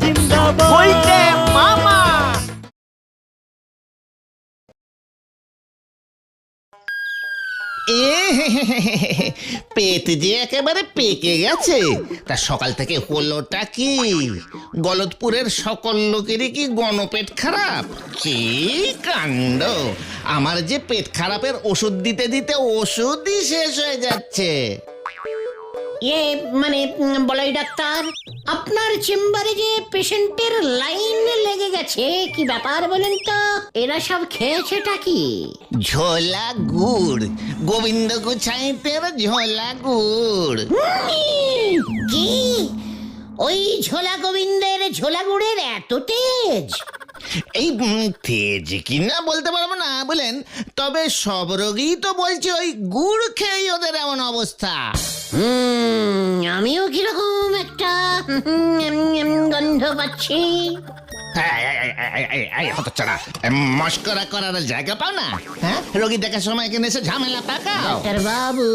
জিন্দাবাদ। বলতে মামা। পেট যে একেবারে পেকে গেছে। তা সকাল থেকে হলোটা কি? গলতপুরের সকল লোকেরই কি গণপেট খারাপ? কি কাণ্ড! আমার যে পেট খারাপের ওষুধ দিতে দিতে ওষুধই শেষ হয়ে যাচ্ছে। মানে বলাই ডাক্তার, আপনার চেম্বারে যে পেশেন্টের লাইন লেগে গেছে, কি ব্যাপার বলেন তো? এরা সব খেয়েছেটা কি? ঝোলা গুড়, গোবিন্দ গুছাইতের ঝোলা গুড়। কি ওই ঝোলা গোবিন্দের ঝোলা গুড়ের এত তেজ? এই তেজ কিনা বলতে পারবো না বলেন, তবে সব রোগী তো বলছে ওই গুড় খেয়েই ওদের এমন অবস্থা। আমিও কিরকম একটা গন্ধ পাচ্ছি। হতচ্ছাড়া, মস্করা করার জায়গা পাও না? হ্যাঁ, রোগী দেখার সময় এখানে এসে ঝামেলা পাকাও। ডাক্তার বাবু,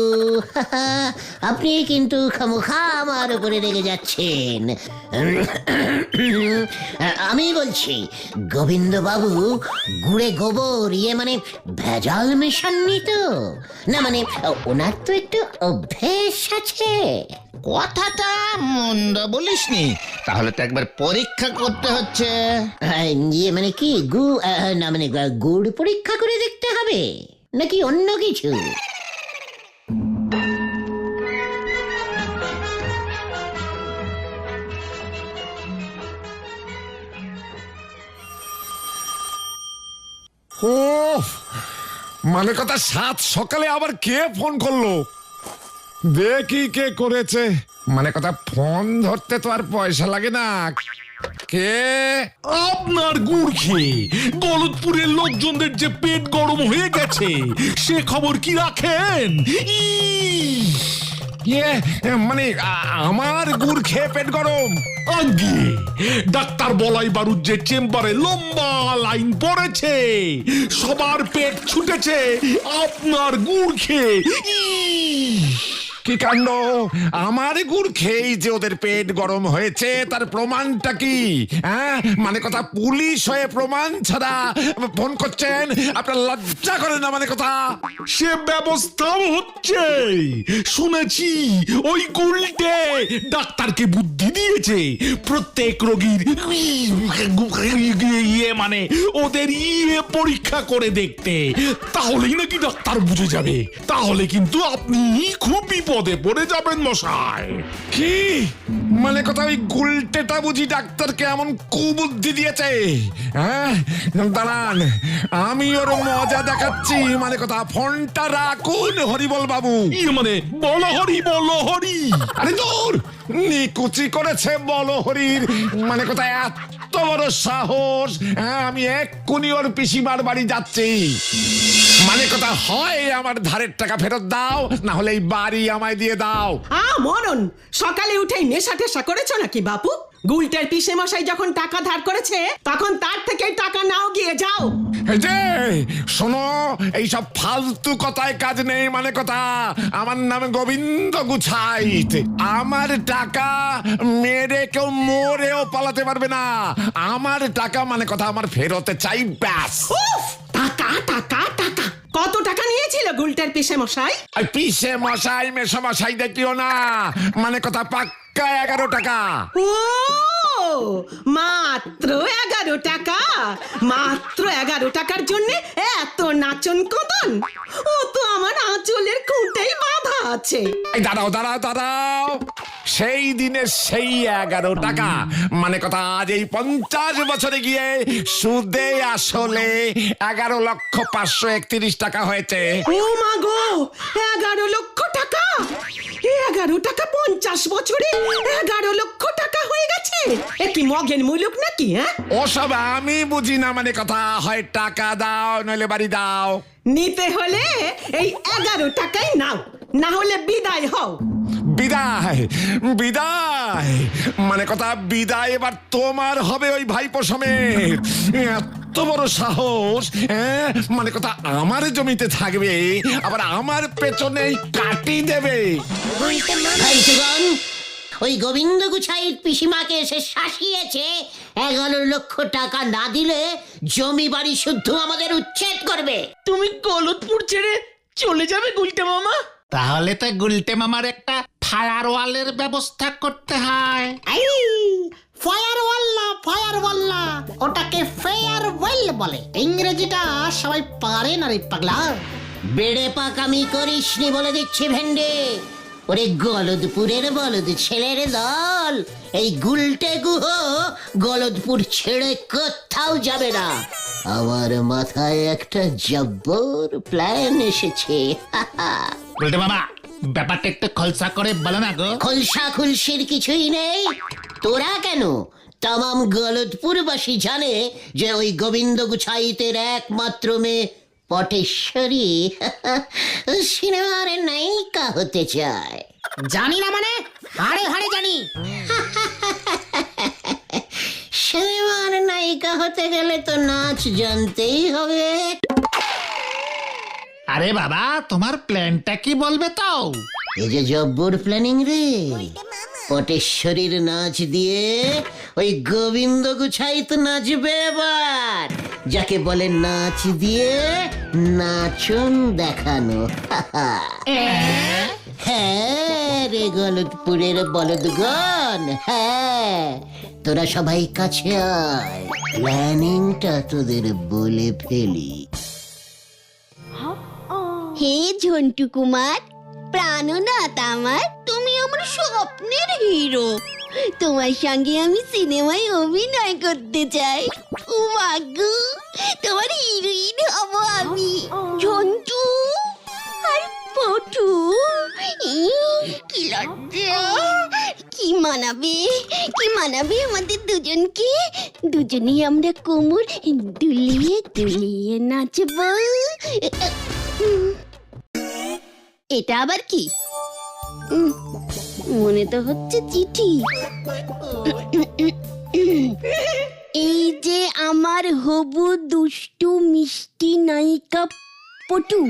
আপনি কিন্তু খামোখা আমার উপরে রেগে যাচ্ছেন। আমি বলছি, গোবিন্দ বাবু গুড়ে গোবর মানে ভেজাল মেশাননি তো? না মানে ওনার তো একটু অভ্যেস আছে। কথাটা মন্দ বলিসনি, তাহলে তো একবার পরীক্ষা করতে হচ্ছে। মানে কি না মানে গুড় পরীক্ষা করে দেখতে হবে নাকি অন্য কিছু? মানে কথা, সাত সকালে আবার কে ফোন করলো? দেখি কে করেছে। মানে কথা, ফোন ধরতে তো আর পয়সা লাগে না। কে? আপনার গুড় খেয়ে গলতপুরের লোকজনদের যে পেট গরম হয়ে গেছে, সে খবর কি রাখেন? মানে আমার গুড় খেয়ে পেট গরম? আগে ডাক্তার বলাই বারুদ যে চেম্বারে লম্বা লাইন পড়েছে, সবার পেট ছুটেছে আপনার গুড় খেয়ে। কি কাণ্ড! আমার গুড় খেয়েই যে ওদের পেট গরম হয়েছে, তার প্রমাণটা কি? হ্যাঁ, মানে কথা, পুলিশ হয়ে প্রমাণ ছাড়া ফোন করছেন? আপনার লজ্জা করে না? মানে কথা, সে ব্যবস্থাও হচ্ছে। শুনেছি ওই গুলটে ডাক্তারকে বুদ্ধি দিয়েছে প্রত্যেক রোগীর মানে ওদের পরীক্ষা করে দেখতে। তাহলেই নাকি ডাক্তার বুঝে যাবে। তাহলে কিন্তু আপনি খুব বিপদে পড়ে যাবেন মশাই। কি মানে কথা, ওই গুলটেটা বুঝি ডাক্তারকে এমন কুবুদ্ধি দিয়েছে? হ্যাঁ, দাঁড়ান, আমি ওর মজা দেখাচ্ছি। মানে কথা, ফোনটা রাখুন হরিবল বাবু। মানে বলো হরি, বলো হরি। আরে দূর, নিকুচি করেছে বলো হরির। মানে কথা, এত বড় সাহস! হ্যাঁ, আমি এক্ষুনি ওর পিসিমার বাড়ি যাচ্ছি। মানে কথা, হয় আমার ধারের টাকা ফেরত দাও, না হলে এই বাড়ি আমায় দিয়ে দাও। মরণ, সকালে উঠেই নেশা টেশা করেছো নাকি বাপু? গুলটের পিসে মশাই যখন টাকা ধার করেছে, তখন তার থেকে টাকা নাও, গিয়ে যাও। এই যে শোনো, এইসব ফালতু কথায় কাজ নেই। মানে কথা, আমার নাম গোবিন্দ গুছাইত। আমার টাকা মেরে কেউ মরেও পালাতে পারবে না। আমার টাকা মানে কথা আমার ফেরতে চাই, ব্যাস। টাকা টাকা টাকা, কত টাকা নিয়েছিল গুলটের পিসে মশাই? পিসে মশাই মেশো মশাই দেখিও না। মানে কথা, পাক্কা 11 টাকা। ও মাত্র 11 টাকা? মাত্র 11 টাকার জন্য এত নাচন কদন? ও তো আমার আঁচলের খুঁটেই বাঁধা আছে। এই দাঁড়াও দাঁড়াও দাঁড়াও, সেই দিনের সেই 11 টাকা। মানে কথা, আজ এই 50 বছরে গিয়ে সুদে আসলে 11,531,000 টাকা হয়েছে। ও মা গো, 11 লক্ষ টাকা! 11 টাকা 50 বছরে 11 লক্ষ টাকা হয়ে গেছে। এ কি মগের মুলুক নাকি? হ্যাঁ, ওসব আমি বুঝি না। মানে কথা, হয় টাকা দাও নইলে বাড়ি দাও। নিতে হলে এই 11 টাকাই নাও, না হলে বিদায় হও। বিদায়? বিদায়? মানে কথা, বিদায় এবার তোমার হবে ওই ভাইপো সমেত। এত বড় সাহস! হ্যাঁ, মানে কথা, আমার জমিতে থাকবে, আবার আমার পেছনেই কাটি দেবে। ভাইগণ, ওই গোবিন্দ গুছাইয়ের পিসিমাকে এসে শাসিয়েছে 11 লক্ষ টাকা না দিলে জমি বাড়ি শুদ্ধ আমাদের উচ্ছেদ করবে। তুমি গলতপুর ছেড়ে চলে যাবে গুলটে মামা? তাহলে তো গুলটে মামার একটা ফায়ারওয়ালের ব্যবস্থা করতে হয়। ফায়ারওয়াল না, ওটাকে ফেয়ারওয়েল বলে। ইংরেজিটা সবাই পারে না রে পাগলা। বেড়ে পাকামি করিসনি বলে দিচ্ছি ভেন্ডে। ওরে গলদপুরের বলদ ছেলের দল, এই গুলটে গুহ গলদপুর ছেড়ে কোথাও যাবে না। আমার মাথায় একটা জব্বর প্ল্যান এসেছে। গুলটে মামা, ব্যাপারটা একটু খলসা করে বলো না গো। খলসা খুলসির কিছুই নেই। তোরা কেন, তামাম গলদপুরবাসী জানে যে ওই গোবিন্দ গুছাইতের একমাত্র মেয়ে পটেশ্বরী সিনেমার নায়িকা হতে চায়। জানি না মানে? হাড়ে হাড়ে জানি। সিনেমার নায়িকা হতে গেলে তো নাচ জানতেই হবে। আরে বাবা, তোমার প্ল্যানটা কি বলবে তো? এই যে জব্বর প্ল্যানিং রে। পটেশ্বরীর নাচ দিয়ে ওই গোবিন্দ গুছাইত নাচবে এবার, যাকে বলে নাচ দিয়ে নাচন দেখানো। হ্যাঁ রে গলদপুরের বলদগণ, হ্যাঁ, তোরা সবাই কাছে আয়, প্ল্যানিংটা তোদের বলে ফেলি। হে ঝন্টু কুমার, প্রাণনাথ আমার, তুমি আমার স্বপ্নের হিরো। তোমার সঙ্গে আমি সিনেমায় অভিনয় করতে চাই। ও মাগো, তোমার হিরোইন হব আমি। ঝন্টু আর পটু, কি লজ্জা! কি মানাবে, কি মানাবে আমাদের দুজনকে। দুজনেই আমরা কোমর দুলিয়ে দুলিয়ে নাচবো। এটা আবার কি? মনে তো হচ্ছে চিঠি। এই যে আমার হবু দুষ্টু মিষ্টি নায়িকা পটু,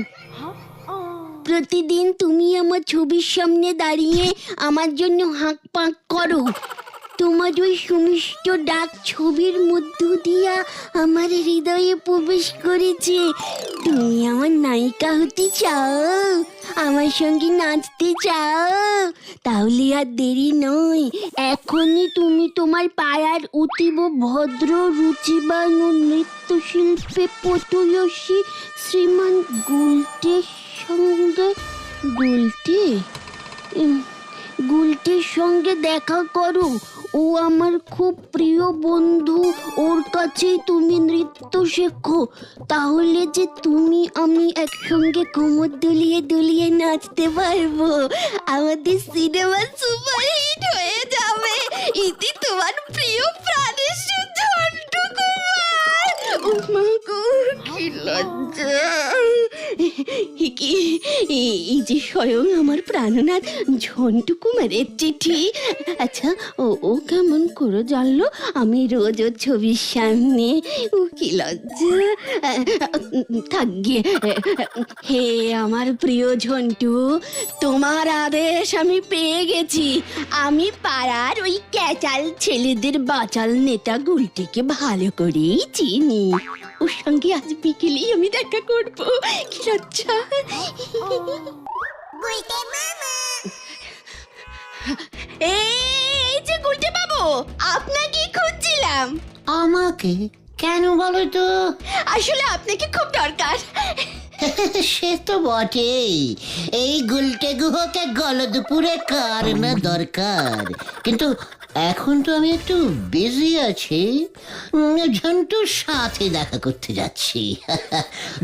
প্রতিদিন তুমি আমার ছবির সামনে দাঁড়িয়ে আমার জন্য হাঁক পাঁক করো। তোমার ওই সুমিষ্ট ডাক ছবির মধ্য দিয়া আমার হৃদয়ে প্রবেশ করেছে। তুমি আমার নায়িকা হতে চাও, আমার সঙ্গে নাচতে চাও? তাহলে আর দেরি নয়, এখনই তুমি তোমার পাড়ার অতীব ভদ্র রুচিবান ও নৃত্যশিল্পে পটুয়সী শ্রীমান গুলটের সঙ্গে গুলটির সঙ্গে দেখা করো। ও আমার খুব প্রিয় বন্ধু, ওর কাছেই তুমি নৃত্য শেখো। তাহলে যে তুমি আমি একসঙ্গে কোমর দুলিয়ে দুলিয়ে নাচতে পারবো। আমাদের সিনেমা সুপারহিট হয়ে যাবে। ইতি তোমার প্রিয় প্রাণের ঝন্টু কুমার। ও মা গো, কি লজ্জা! এই যে স্বয়ং আমার প্রাণনাথ ঝন্টু কুমারের চিঠি। আচ্ছা, ও কেমন করে জানলো আমি রোজ ওর ছবির সামনে? ও কি লজ্জা! থাক গিয়ে। হে আমার প্রিয় ঝন্টু, তোমার আদেশ আমি পেয়ে গেছি। আমি পাড়ার ওই ক্যাচাল ছেলেদের বাচাল নেতা গুলটিকে ভালো করেই চিনি। ওর সঙ্গে আজ বিকেলেই আমি দেখা করবো। কি লজ্জা! এই যে গুলটে বাবু, আপনাকে খুঁজছিলাম। আমাকে কেন বলো তো? আসলে আপনাকে খুব দরকার। সে তো বটেই। এই গুলটে গুহকে গলদপুরে কার না দরকার, কিন্তু এখন তো আমি একটু বিজি আছি। ঝন্টুর সাথে দেখা করতে যাচ্ছি।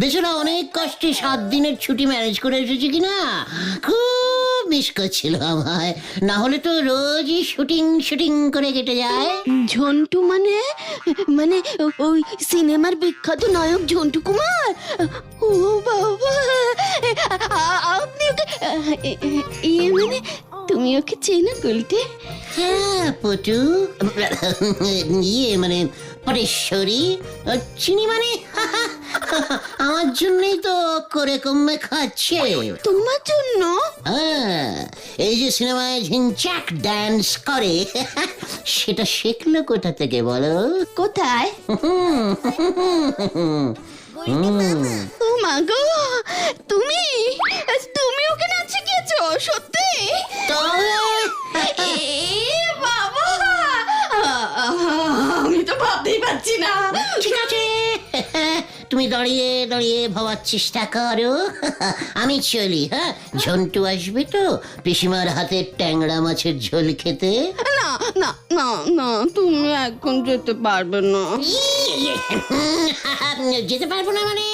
বেচারা অনেক কষ্টে 7 দিনের ছুটি ম্যানেজ করে এসেছি কিনা, খুব মিস করছিল আমায়। না হলে তো রোজই শুটিং করে কেটে যায়। ঝন্টু মানে মানে ওই সিনেমার বিখ্যাত নায়ক ঝন্টু কুমার? ও বাবা, আপনি ওকে মানে তুমি ওকে চেনো গুলটে? হ্যাঁ পটু, ইয়ে মানে পরেশ্বরী, চিনি মানে আমার জন্যই তো করে কমে খাচ্ছে। তোমার জন্য? হ্যাঁ, এই যে সিনেমায় ঝিনচাক ডান্স করে সেটা শিখলো কোথা থেকে বলো? কোথায়? ও মা গো, তুমি তুমি ওকে নাচ শিখিয়েছো? সত্যি? তবে বাবা, আমি তো ভাবতেই পারছি না। ঠিক আছে, তুমি দাঁড়িয়ে দাঁড়িয়ে ভাবার চেষ্টা করো, আমি চলি। হ্যাঁ, ঝন্টু আসবে তো পিসিমার হাতের ট্যাংরা মাছের ঝোল খেতে। না না না না, তুমি এখন যেতে পারবে না। যেতে পারবো না মানে?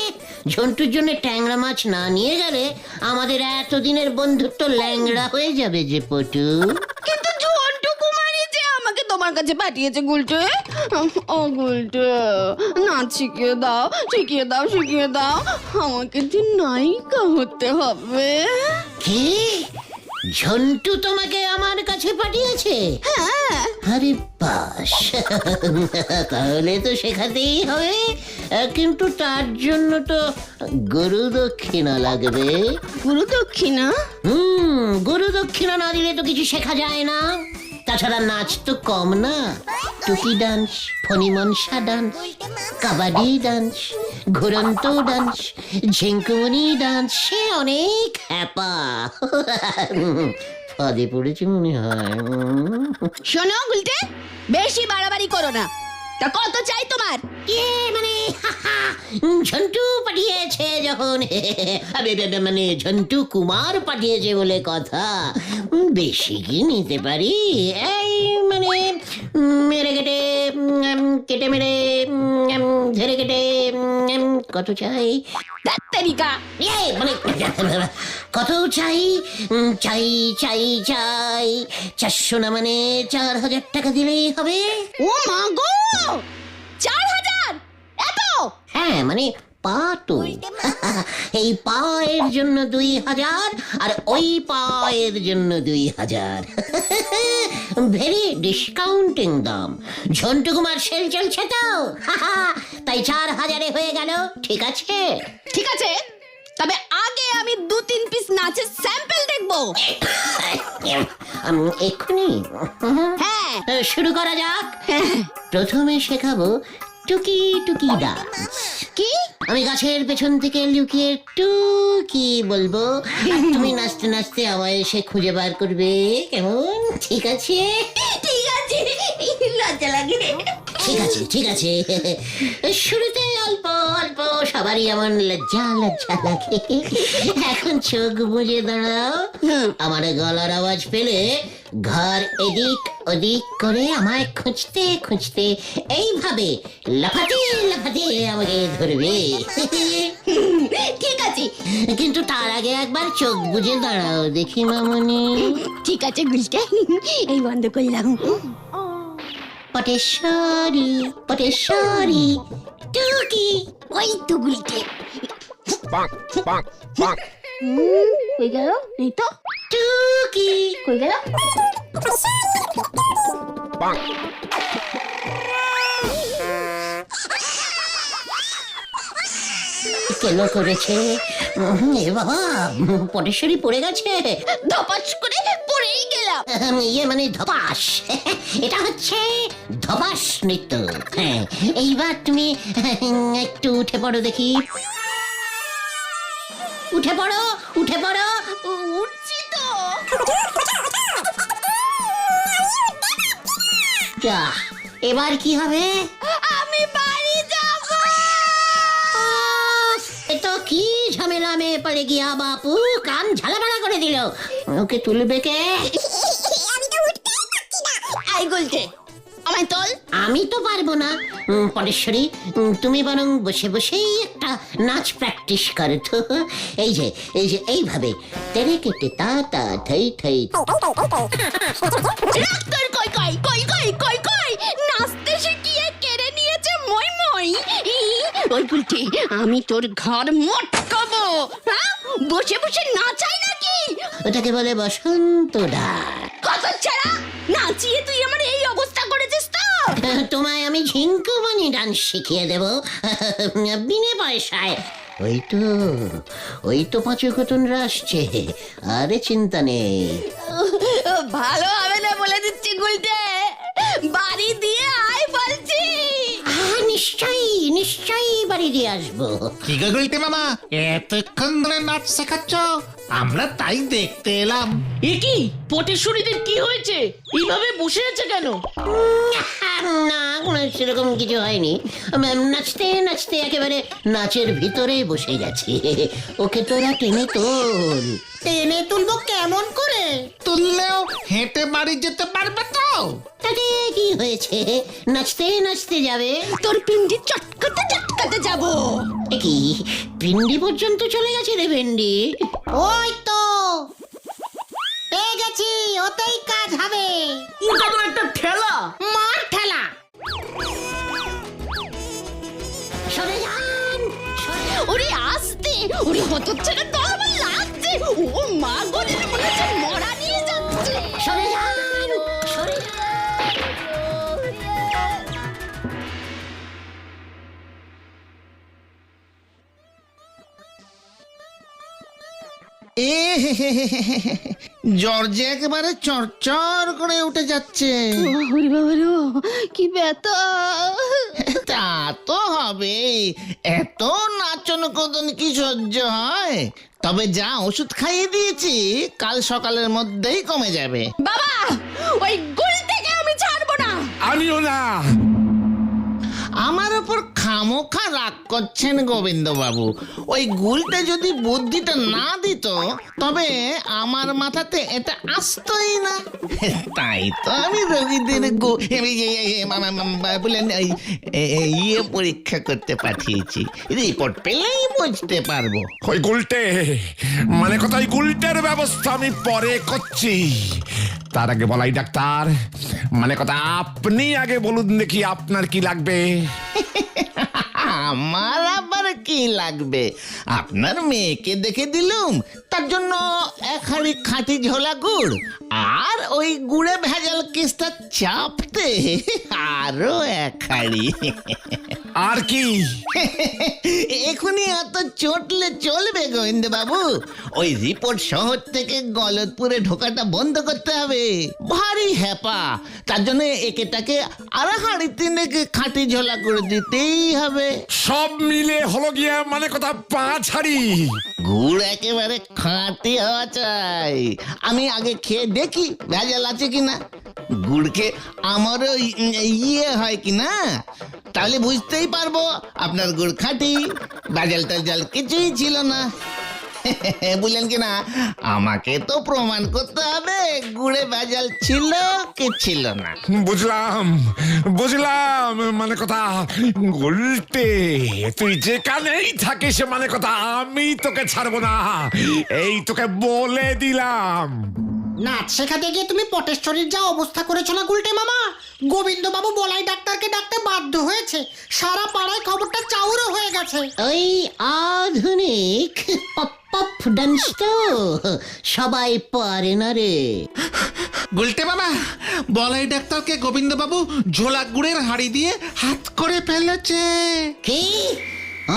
ঝন্টুর জন্য ট্যাংরা মাছ না নিয়ে গেলে আমাদের এতদিনের বন্ধুত্ব ল্যাংড়া হয়ে যাবে যে পটু। কিন্তু ঝন্টু কুমারী যে আমাকে তোমার কাছে পাঠিয়েছে গুলটে। ও গুলটে, নাচ শিখিয়ে দাও, শিখিয়ে দাও, শিখিয়ে দাও। আমাকে যে নায়িকা হতে হবে। কি? ঝন্টু তোমাকে আমার কাছে পাঠিয়েছে? আরে বাস, তাহলে তো শেখাতেই হবে, কিন্তু তার জন্য তো গরু দক্ষিণা লাগবে। গুরু দক্ষিণা? গরু দক্ষিণা না দিলে তো কিছু শেখা যায় না। তাছাড়া নাচ তো কম না, টুকি ডান্স, ফণিমনসা ডান্স, কাবাডি ডান্স, ঘুরন্ত ডান্স, ঝিঙ্কুমনি ডান্স, সে অনেক হ্যাপা। ফাঁদে পড়েছে মনে হয়। শোনো গুলটে, বেশি বাড়াবাড়ি করো না। তা কত চাই তোমার? কে মানে? ঝন্টু পাঠিয়েছে যখন, মানে ঝন্টু কুমার পাঠিয়েছে বলে কথা। বেশি কি নিতে পারি? এই মানে মেরে কেটে, কেটে মেরে, ধরে কেটে, কত চাই? ধাত্তেরিকা। মানে কত চাই? চাই চাই চাই 400 না মানে 4000 টাকা দিলেই হবে। ও মা গো, 4000? এত? হ্যাঁ মানে পা তো। এই পায়ের জন্য 2000 আর ওই পায়ের জন্য 2000। ভেরি ডিসকাউন্টিং দাম। ঝন্টু কুমার সেল চলছে তো, তাই 4000-এ হয়ে গেল। ঠিক আছে? ঠিক আছে, তবে আগে আমি 2-3 পিস নাচের স্যাম্পল দেখবো। এক্ষুনি? হ্যাঁ। শুরু করা যাক। প্রথমে শেখাবো টুকি টুকি ডান্স। কি? আমি গাছের পেছন থেকে লুকিয়ে টুকি বলবো, আর তুমি নাচতে নাচতে আমায় এসে খুঁজে বার করবে। কেমন? ঠিক আছে? ঠিক আছে, লজ্জা লাগে। ঠিক আছে, ঠিক আছে। শুরুতে অল্প অল্প সবারই এমন লজ্জা লজ্জা লাগে। এখন চোখ বুজে দাঁড়াও। আমার গলার আওয়াজ পেলে ঘর এদিক ওদিক করে আমায় খুঁজতে খুঁজতে এইভাবে লাফাতে লাফাতে আমাকে ধরবে। ঠিক আছে, কিন্তু তার আগে একবার চোখ বুজে দাঁড়াও দেখি মামনি। ঠিক আছে গুলটে, এই বন্ধ করলাম। পটেশ্বরী পটেশ্বরী টুকি। ওই তো গুলটে। কই গেল? এই তো টুকি। কই গেল? কেন করেছে? এ বাবা, পটেশ্বরী পড়ে গেছে। ধপাস করে পড়েই গেলাম। ইয়ে মানে ধপাস। এটা হচ্ছে ধপাস নৃত্য। হ্যাঁ, এইবার তুমি একটু উঠে পড়ো দেখি। উঠে পড়ো, উঠে পড়ো। উঠছি তো। যা, এবার কি হবে? আমি বাড়ি যাব। তো কি ঝামেলা মে পড়ে গিয়া বাপু, কান ঝালাপালা করে দিল। ওকে তুলবে কে? আই গুলটে, আমায় তোল। আমি তো পারবো না। পরেশ্বরী, তুমি বরং বসে বসেই একটা নাচ প্র্যাকটিস করো তো। এই যে এই যে এইভাবে তেরে কেটে তা তা থাই থাই। ডাক্তার কই কই কই কই কই কই, নাচতে শিখিয়ে কেড়ে নিয়েছে মই মই। ওই গুলটে, আমি তোর ঘর মটকাবো। হ্যাঁ, বসে বসে নাচাই নাকি? ওটাকে বলে বসন্ত ডাক। কত ছাড়া নাচিয়ে তুই আমার এই অবস্থা করেছিস তো। তোমায় আমি ঝিঙ্কুমানি ডান্স শিখিয়ে দেব বিনে পয়সায়। ওই তো পাঁচু কুটুনরা আসছে, আরে চিন্তা নেই। ভালো হবে না বলে দিচ্ছি গুলটে, বাড়ি দিয়ে আয় বলছি। নিশ্চয়ই বাড়ি দিয়ে আসবো। কি গো গুলটে মামা, এতক্ষণ ধরে নাচ শেখাচ্ছ? আমরা তাই দেখতে এলাম। এ কি পটেশ্বরীদের কি হয়েছে? এইভাবে বসে আছে কেন? না, সেরকম কিছু হয়নি। নাচতে নাচতে একেবারে নাচের ভিতরে বসে গেছি। ওকে তোরা টেনে তোল। টেনে তুলবো কেমন করে? তুললেও হেঁটে বাড়ি যেতে পারবে তো? তাতে কি হয়েছে, নাচতে নাচতে যাবে। তোর পিন্ডি চটকাতে যাবো। এ কি, পিন্ডি পর্যন্ত চলে গেছে রে ভেন্ডি? ওই তো পেয়ে গেছি, ওতেই কাজ হবে। ওটা তো একটা ঠেলা। মার ঠেলা। সরে যান, ওরে আসতে, ওরে হতচ্ছাড়া তো আমার লাগছে। ও মা গো, মনে হচ্ছে মরা নিয়ে যাচ্ছে। সরে যান, সরে যান। জর্জে একেবারে চরচর করে উঠে যাচ্ছে। ওরে বাবা রে, কি ব্যথা। তা তো হবে, এত নাচন কদন কি সহ্য হয়? তবে যা ওষুধ খাইয়ে দিয়েছি, কাল সকালের মধ্যেই কমে যাবে। বাবা, ওই গুলটাকে আমি ছাড়বো না। আমিও না। আমার ওপর খামোখা রাগ করছেন গোবিন্দ বাবু। ওই গুলটা যদি বুদ্ধিটা না দিত, তবে আমার মাথাতে এটা আসতোই না। তাই তো আমি রোগীদের ইয়ে পরীক্ষা করতে পাঠিয়েছি। রিপোর্ট পেলেই বুঝতে পারবো। ওই গুলটে, মানে কথা, ওই গুলটের ব্যবস্থা আমি পরে করছি। তার আগে বলাই ডাক্তার, মানে কথা, আপনি আগে বলুন দেখি আপনার কি লাগবে। আমার আবার কি লাগবে? আপনার মেয়েকে দেখে দিলুম, তার জন্য এক হাঁড়ি খাঁটি ঝোলা গুড়, আর ওই গুড়ে ভেজাল কেসটা চাপতে আরো এক হাঁড়ি। আর কি? এখনই এত চটলে চলবে গোবিন্দ বাবু? ওই রিপোর্ট শহর থেকে গলতপুরে ঢোকাটা বন্ধ করতে হবে। ভারী হ্যাপা, তার জন্য একেটাকে আর হাঁড়ি তিনেকে খাঁটি ঝোলা করে দিতেই হবে। সব মিলে হলো গিয়া মানে কথা 5 হাঁড়ি। গুড় একেবারে খাঁটি হওয়া চাই। আমি আগে খেয়ে দেখি ভেজাল আছে কিনা, গুড়কে আমারও ইয়ে হয় কিনা, তাহলে বুঝতেই পারবো আপনার গুড় খাঁটি, ভেজাল টাজাল কিছুই ছিল না। বুঝলেন কিনা? আমাকে তো প্রমাণ করতে হবে গুড়ে ভেজাল ছিল কি ছিল না। বুঝলাম মানে কথা, গুলটে তুই যেখানেই থাকিস, মানে কথা, আমি তোকে ছাড়বো না, এই তোকে বলে দিলাম। নাচ শেখাতে গিয়ে তুমি পটেশ্বরীর যা অবস্থা করেছো না গুলটে মামা, গোবিন্দ বাবু বলাই ডাক্তারকে ডাকতে বাধ্য হয়েছে। সারা পাড়ায় খবরটা চাউরও হয়ে গেছে। ওই আধুনিক পপ পপ ডান্স তো সবাই পারে না রে। গুলটে বাবা, বলাই ডাক্তারকে গোবিন্দ বাবু ঝোলা গুড়ের হাঁড়ি দিয়ে হাত করে ফেলেছে। কি?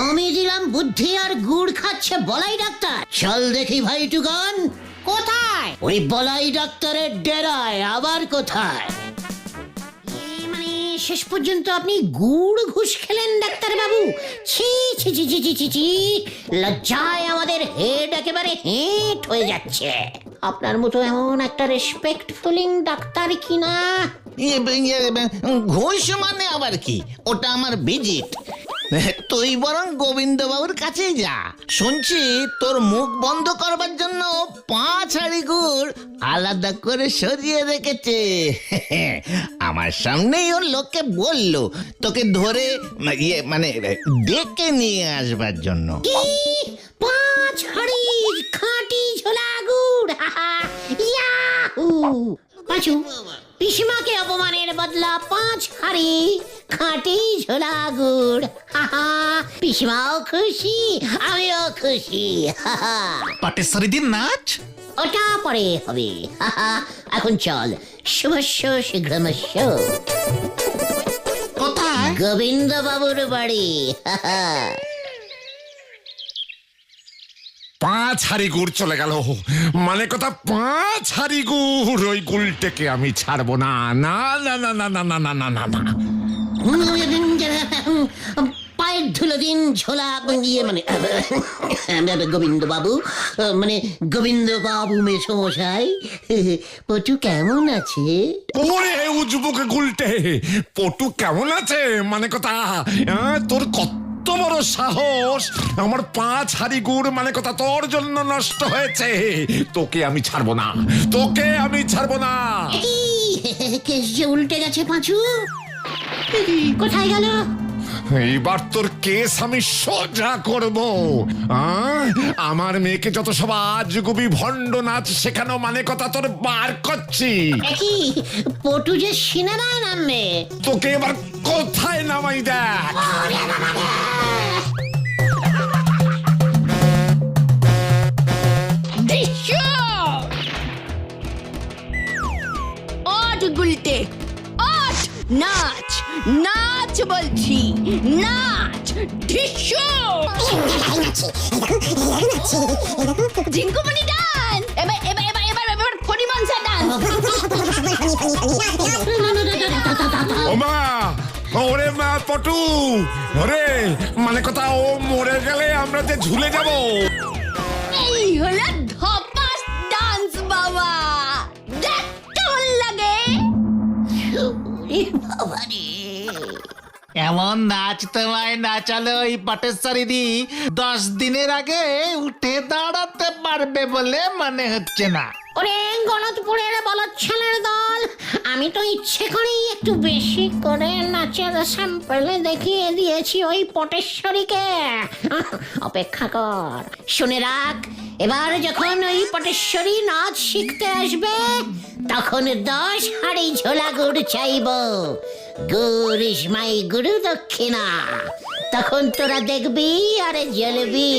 আমি দিলাম বুদ্ধি আর গুড় খাচ্ছে বলাই ডাক্তার? চল দেখি ভাই টুকান, কোথায়? ওই বলাই ডাক্তারের ডেরায়। আবার কোথায়? মানে শেষ পর্যন্ত আপনি গুড় ঘুষ খেলেন ডাক্তার বাবু? ছি ছি ছি ছি ছি ছি ছি, লজ্জায় আমাদের হেড একেবারে হেঁট হয়ে যাচ্ছে। আপনার মতো এমন একটা রেসপেক্টফুলিং ডাক্তার কিনা। ঘুষ মানে আবার কি? ওটা আমার ভিজিট। তুই বরং গোবিন্দ বাবুর কাছে যা, শুনছি তোর মুখ বন্ধ করবার জন্য 5 হাঁড়ি গুড় আলাদা করে সরিয়ে রেখেছে। আমার সামনেই ওর লোককে বললো তোকে ধরে ইয়ে মানে ডেকে নিয়ে আসবার জন্য। 5 হাঁড়ির খাঁটি ঝোলা গুড়, ইয়াহু! পাঁচু, পিসিমাকে অপমানের বদলা 5 হাঁড়ি খাঁটি ঝোলা গুড়। পিসিমাও খুশি, আমিও খুশি। পটেশ্বরী দিন নাচ। ওটা পরে হবে। এখন চল, শুভস্য শীঘ্রমস্য। কোথায়? গোবিন্দ বাবুর বাড়ি। 5 হাড়ি গুড় চলে গেল, মানে কথা 5 হাড়ি গুড়। ওই গুলটেকে আমি ছাড়বো না, না না না না না না না না না না। পায়ের ধুলো দিন ঝোলা, ইয়ে মানে গোবিন্দ বাবু, মানে গোবিন্দ বাবু মেসমশাই, পটু কেমন আছে? ওরে উজবুকে গুলটে, পটু কেমন আছে মানে কথা? তোর কত বড় সাহস! আমার 5 হাড়ি গুড় মানে কথা তোর জন্য নষ্ট হয়েছে। তোকে আমি ছাড়বো না, তোকে আমি ছাড়বো না। কেস যে উল্টে গেছে পাঁচু, কোথায় গেল? এইবার তোর কেস আমি সোজা করব। আমার মেয়েকে যত সব আজগুবি ভণ্ড নাচ শেখানো মানে কথা তোর বার করছি। কি পটু যে সিনেমায় নামবে? তোকে এবার কোথায় নামাই দেখ। দৃশ্য ওঠ গুলটে, ওঠ, নাচ নাচ বলছি, নাচ। দৃশ্য ঝিঙ্কুমনি ডান্স, এবার এবার এবার এবার এবার ফণিমনসা ডান্স। ওমা, ওরে মা পটু, ওরে মানে কথা ও মরে গেলে আমরা যে ঝুলে যাব। এই হলো ধপাস ডান্স বাবা, দেখ কেমন লাগে। এমন নাচ তোমায় নাচালো ওই পটেশ্বরী দি 10 দিনের আগে উঠে দাঁড়াতে পারবে বলে মনে হচ্ছে না। ওরে গলতপুরের বলদ ছেলের দল, আমি তো ইচ্ছে করেই একটু বেশি করে নাচের স্যাম্পল দেখিয়ে দিয়েছি ওই পটেশ্বরীকে। অপেক্ষা কর, শুনে রাখ, এবার যখন ওই পটেশ্বরী নাচ শিখতে আসবে তখন 10 হাড়ি ঝোলা গুড় চাইব। গুড় ইস মাই গুরু দক্ষিণা। তখন তোরা দেখবি আর জ্বলবি।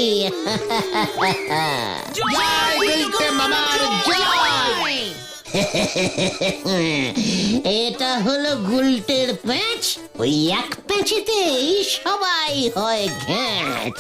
এটা হলো গুলটের প্যাঁচ, ওই এক প্যাঁচেতেই সবাই হয় ঘ্যাঁচ।